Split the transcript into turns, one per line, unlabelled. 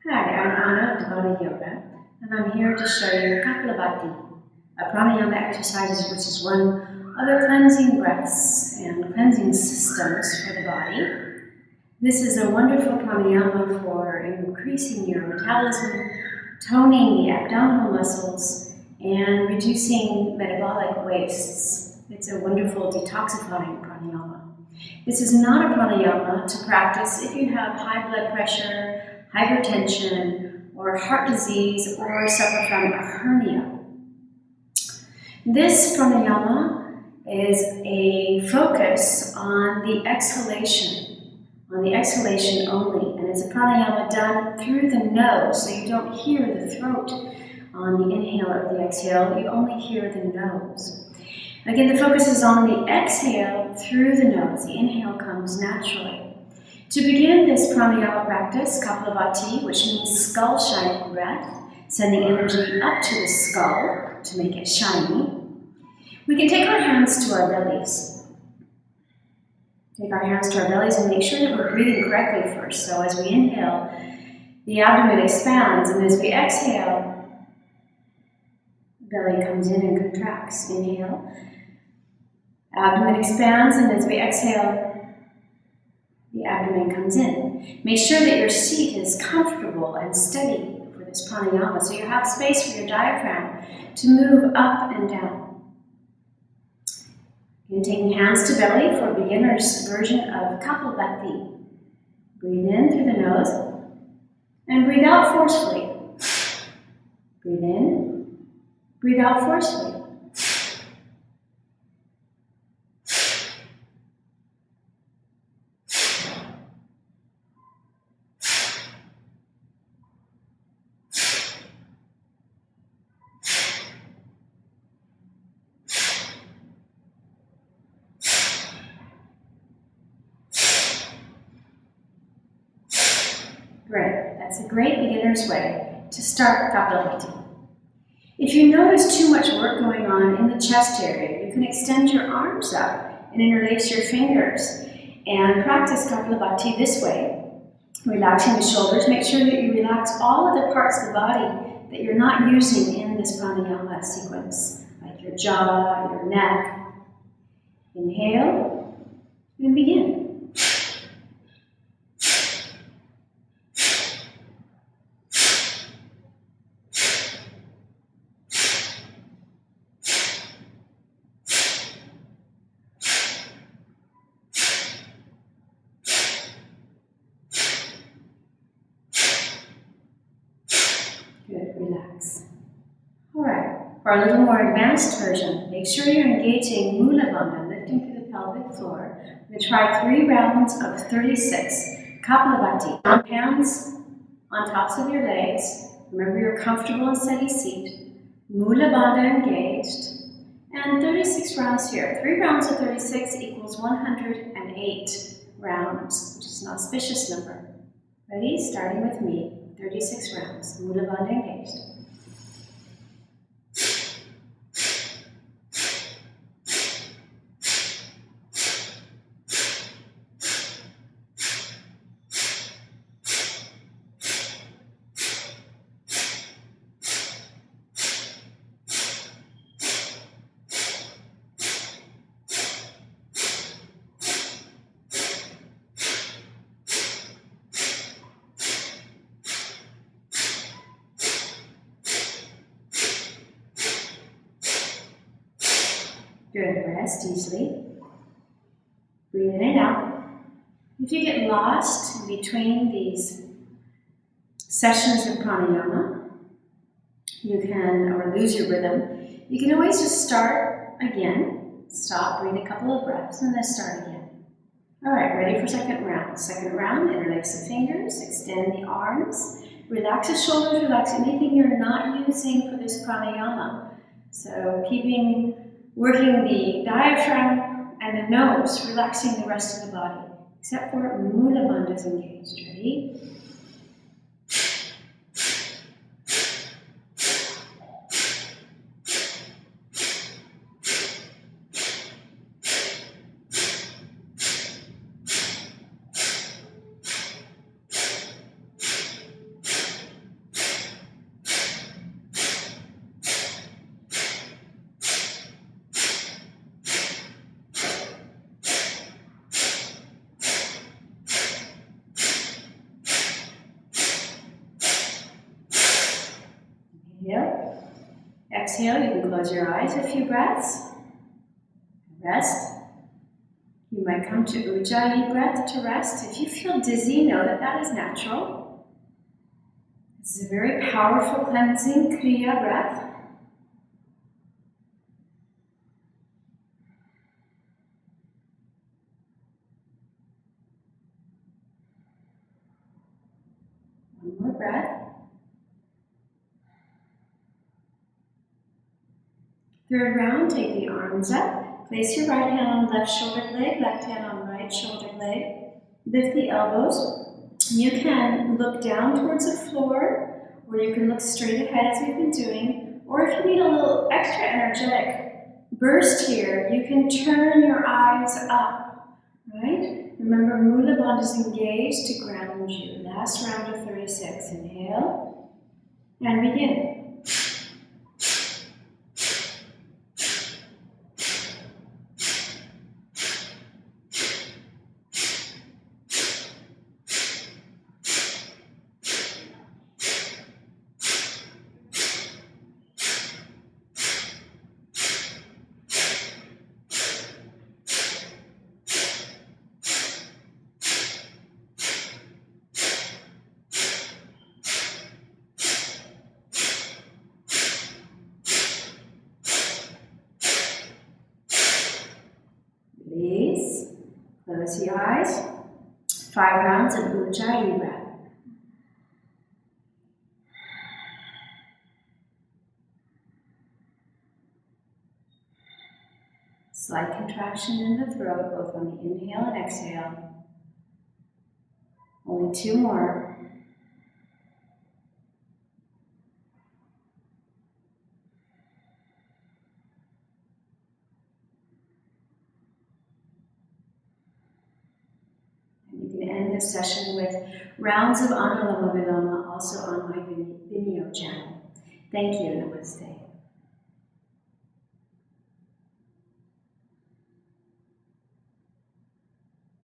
Hi, I'm Anna of Davannayoga, and I'm here to show you Kapalabhati, a pranayama exercise which is one of the cleansing breaths and cleansing systems for the body. This is a wonderful pranayama for increasing your metabolism, toning the abdominal muscles, and reducing metabolic wastes. It's a wonderful detoxifying pranayama. This is not a pranayama to practice if you have high blood pressure, hypertension, or heart disease, or suffer from a hernia. This pranayama is a focus on the exhalation only, and it's a pranayama done through the nose, so you don't hear the throat on the inhale or the exhale, you only hear the nose. Again, the focus is on the exhale through the nose. The inhale comes naturally. To begin this pranayama practice, Kapalabhati, which means skull shining breath, sending energy up to the skull to make it shiny, we can take our hands to our bellies. Take our hands to our bellies and make sure that we're breathing correctly first. So as we inhale, the abdomen expands, and as we exhale, belly comes in and contracts. Inhale, abdomen expands, and as we exhale, the abdomen comes in. Make sure that your seat is comfortable and steady for this pranayama, so you have space for your diaphragm to move up and down. Again, taking hands to belly for a beginner's version of Kapalabhati. Breathe in through the nose and breathe out forcefully. Breathe in, breathe out forcefully. Great. That's a great beginner's way to start Kapalabhati. If you notice too much work going on in the chest area, you can extend your arms up and interlace your fingers and practice Kapalabhati this way, relaxing the shoulders. Make sure that you relax all of the parts of the body that you're not using in this pranayama sequence, like your jaw, your neck. Inhale and begin. Good, relax. All right, for a little more advanced version, make sure you're engaging Mula Bandha, lifting through the pelvic floor. We're going to try 3 rounds of 36 Kapalabhati. Hands on tops of your legs. Remember your comfortable and steady seat. Mula Bandha engaged. And 36 rounds here. 3 rounds of 36 equals 108 rounds, which is an auspicious number. Ready? Starting with me. 36 rounds. Mula Bandha engaged. Good, rest easily. Breathe in and out. If you get lost in between these sessions of pranayama, or lose your rhythm, you can always just start again. Stop, breathe a couple of breaths, and then start again. All right, ready for second round. Second round, interlace the fingers, extend the arms, relax the shoulders, relax anything you're not using for this pranayama. So working the diaphragm and the nose, relaxing the rest of the body, except for Mula Bandha is engaged. Ready? Inhale. Exhale, you can close your eyes a few breaths. Rest. You might come to Ujjayi breath to rest. If you feel dizzy, know that that is natural. This is a very powerful cleansing Kriya breath. One more breath. Third round, take the arms up. Place your right hand on left shoulder blade, left hand on right shoulder blade. Lift the elbows. You can look down towards the floor, or you can look straight ahead as we've been doing. Or if you need a little extra energetic burst here, you can turn your eyes up, right? Remember, Mula Bandha is engaged to ground you. Last round of 36. Inhale, and begin. Release. Close the eyes. 5 rounds of Ujjayi breath. Slight contraction in the throat, both on the inhale and exhale. Only 2 more. End this session with rounds of Anuloma Viloma, also on my Vimeo channel. Thank you. Namaste.